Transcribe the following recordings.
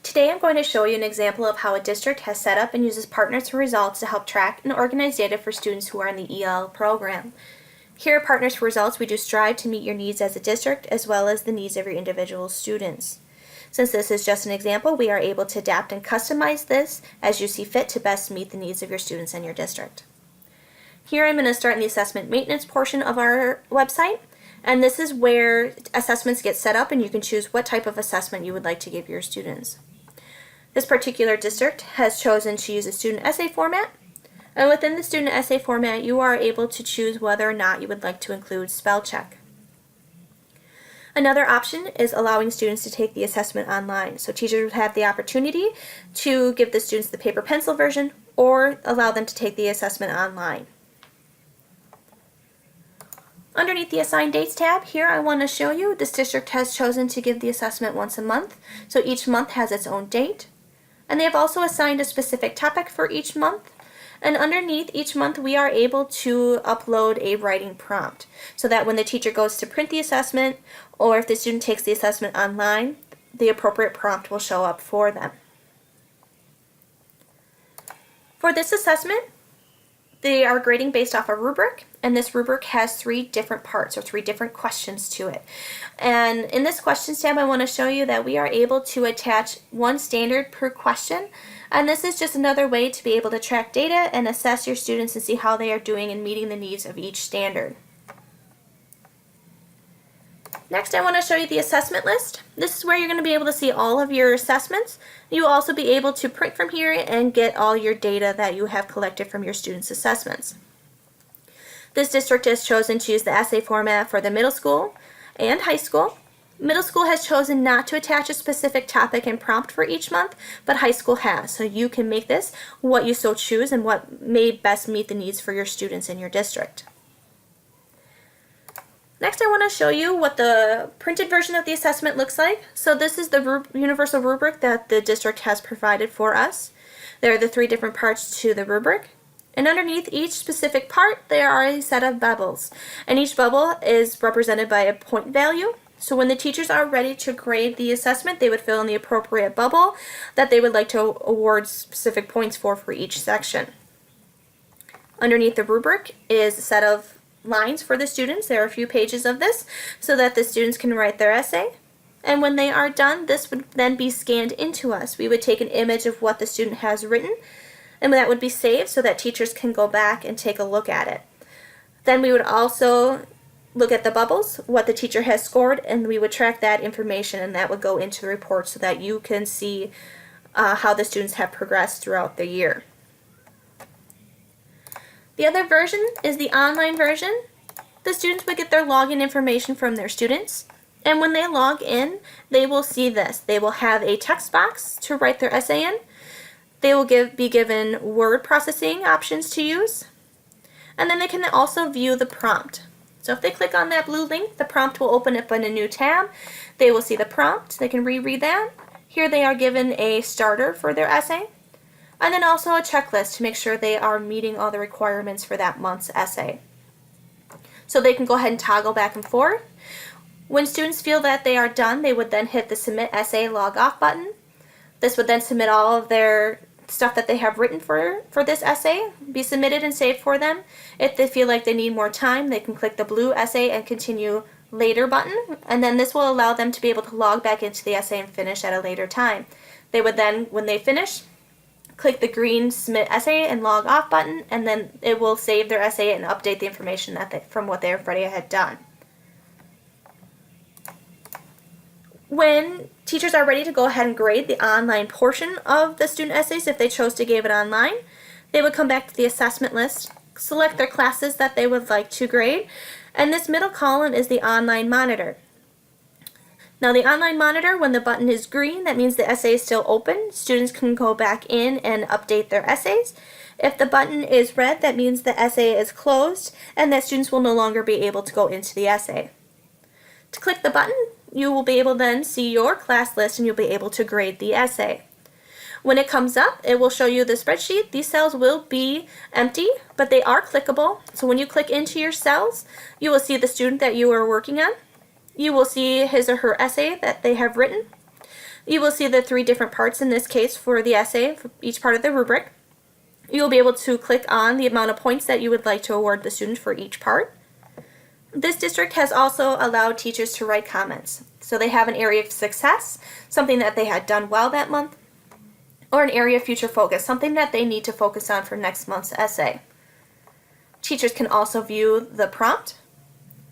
Today I'm going to show you an example of how a district has set up and uses Partners4Results to help track and organize data for students who are in the ELL program. Here at Partners4Results, we do strive to meet your needs as a district as well as the needs of your individual students. Since this is just an example, we are able to adapt and customize this as you see fit to best meet the needs of your students and your district. Here I'm going to start in the assessment maintenance portion of our website, and this is where assessments get set up and you can choose what type of assessment you would like to give your students. This particular district has chosen to use a student essay format, and within the student essay format you are able to choose whether or not you would like to include spell check. Another option is allowing students to take the assessment online, so teachers would have the opportunity to give the students the paper pencil version or allow them to take the assessment online. Underneath the Assign Dates tab, here I want to show you this district has chosen to give the assessment once a month, so each month has its own date. And they have also assigned a specific topic for each month. And underneath each month we are able to upload a writing prompt so that when the teacher goes to print the assessment or if the student takes the assessment online, the appropriate prompt will show up for them. For this assessment, they are grading based off a rubric, and this rubric has 3 different parts or 3 different questions to it. And in this questions tab I want to show you that we are able to attach 1 standard per question, and this is just another way to be able to track data and assess your students and see how they are doing in meeting the needs of each standard. Next I want to show you the assessment list. This is where you're going to be able to see all of your assessments. You will also be able to print from here and get all your data that you have collected from your students' assessments. This district has chosen to use the essay format for the middle school and high school. Middle school has chosen not to attach a specific topic and prompt for each month, but high school has. So you can make this what you so choose and what may best meet the needs for your students in your district. Next I want to show you what the printed version of the assessment looks like. So this is the universal rubric that the district has provided for us. There are the 3 different parts to the rubric. And underneath each specific part there are a set of bubbles. And each bubble is represented by a point value. So when the teachers are ready to grade the assessment, they would fill in the appropriate bubble that they would like to award specific points for each section. Underneath the rubric is a set of lines for the students. There are a few pages of this so that the students can write their essay. And when they are done, this would then be scanned into us. We would take an image of what the student has written, and that would be saved so that teachers can go back and take a look at it. Then we would also look at the bubbles, what the teacher has scored, and we would track that information, and that would go into the report so that you can see how the students have progressed throughout the year. The other version is the online version. The students would get their login information from their students, and when they log in, they will see this. They will have a text box to write their essay in. They will be given word processing options to use, and then they can also view the prompt. So if they click on that blue link, the prompt will open up in a new tab. They will see the prompt. They can reread that. Here they are given a starter for their essay, and then also a checklist to make sure they are meeting all the requirements for that month's essay. So they can go ahead and toggle back and forth. When students feel that they are done, they would then hit the Submit Essay Log Off button. This would then submit all of their stuff that they have written for this essay, be submitted and saved for them. If they feel like they need more time, they can click the blue Essay and Continue Later button, and then this will allow them to be able to log back into the essay and finish at a later time. They would then, when they finish, click the green Submit Essay and Log Off button, and then it will save their essay and update the information from what they already had done. When teachers are ready to go ahead and grade the online portion of the student essays, if they chose to give it online, they would come back to the assessment list, select their classes that they would like to grade, and this middle column is the online monitor. Now the online monitor, when the button is green, that means the essay is still open. Students can go back in and update their essays. If the button is red, that means the essay is closed and that students will no longer be able to go into the essay. To click the button, you will be able to then see your class list and you'll be able to grade the essay. When it comes up, it will show you the spreadsheet. These cells will be empty, but they are clickable. So when you click into your cells, you will see the student that you are working on. You will see his or her essay that they have written. You will see the 3 different parts in this case for the essay, for each part of the rubric. You'll be able to click on the amount of points that you would like to award the student for each part. This district has also allowed teachers to write comments. So they have an area of success, something that they had done well that month, or an area of future focus, something that they need to focus on for next month's essay. Teachers can also view the prompt,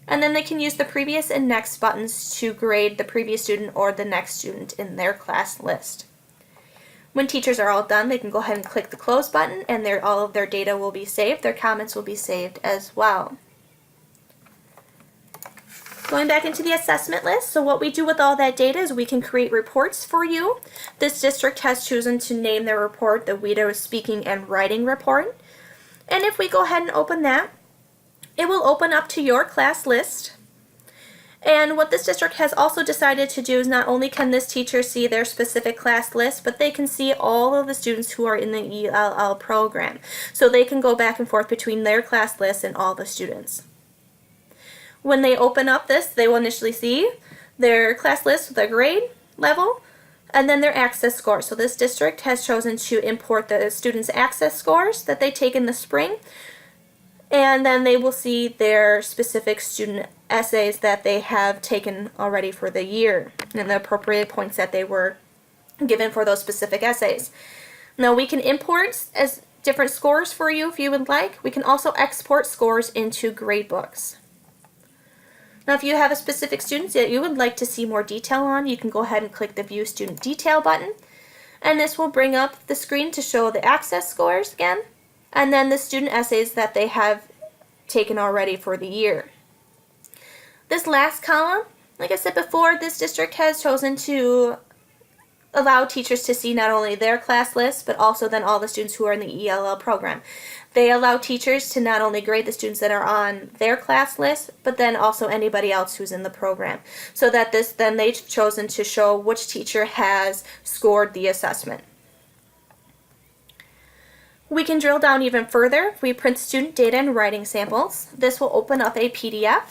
and then they can use the previous and next buttons to grade the previous student or the next student in their class list. When teachers are all done, they can go ahead and click the close button, and all of their data will be saved. Their comments will be saved as well. Going back into the assessment list, so what we do with all that data is we can create reports for you. This district has chosen to name their report the Video Speaking and Writing Report. And if we go ahead and open that, it will open up to your class list. And what this district has also decided to do is not only can this teacher see their specific class list, but they can see all of the students who are in the ELL program. So they can go back and forth between their class list and all the students. When they open up this, they will initially see their class list with their grade level and then their access score. So this district has chosen to import the students' access scores that they take in the spring, and then they will see their specific student essays that they have taken already for the year and the appropriate points that they were given for those specific essays. Now we can import as different scores for you if you would like. We can also export scores into grade books. Now if you have a specific student that you would like to see more detail on, you can go ahead and click the View Student Detail button, and this will bring up the screen to show the access scores again, and then the student essays that they have taken already for the year. This last column, like I said before, this district has chosen to allow teachers to see not only their class list, but also then all the students who are in the ELL program. They allow teachers to not only grade the students that are on their class list, but then also anybody else who's in the program. So that then they've chosen to show which teacher has scored the assessment. We can drill down even further. If we print student data and writing samples, this will open up a PDF.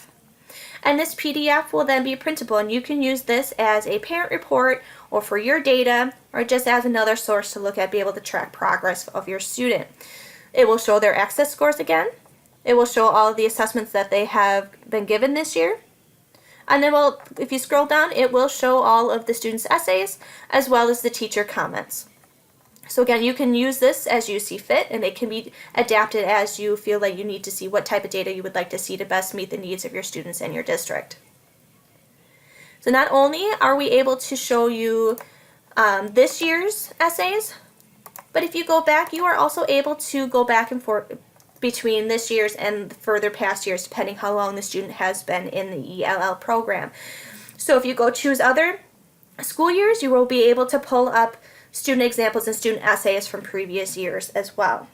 And this PDF will then be printable, and you can use this as a parent report or for your data, or just as another source to look at, be able to track progress of your student. It will show their access scores again. It will show all of the assessments that they have been given this year. And then if you scroll down, it will show all of the students' essays as well as the teacher comments. So again, you can use this as you see fit, and it can be adapted as you feel like you need to see what type of data you would like to see to best meet the needs of your students and your district. So not only are we able to show you this year's essays, but if you go back, you are also able to go back and forth between this year's and further past years, depending how long the student has been in the ELL program. So if you go choose other school years, you will be able to pull up student examples and student essays from previous years as well.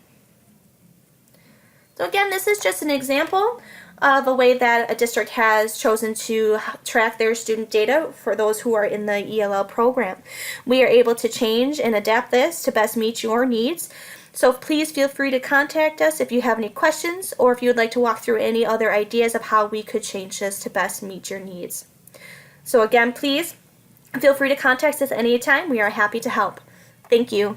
So again, this is just an example of a way that a district has chosen to track their student data for those who are in the ELL program. We are able to change and adapt this to best meet your needs. So please feel free to contact us if you have any questions, or if you would like to walk through any other ideas of how we could change this to best meet your needs. So again, please feel free to contact us anytime. We are happy to help. Thank you.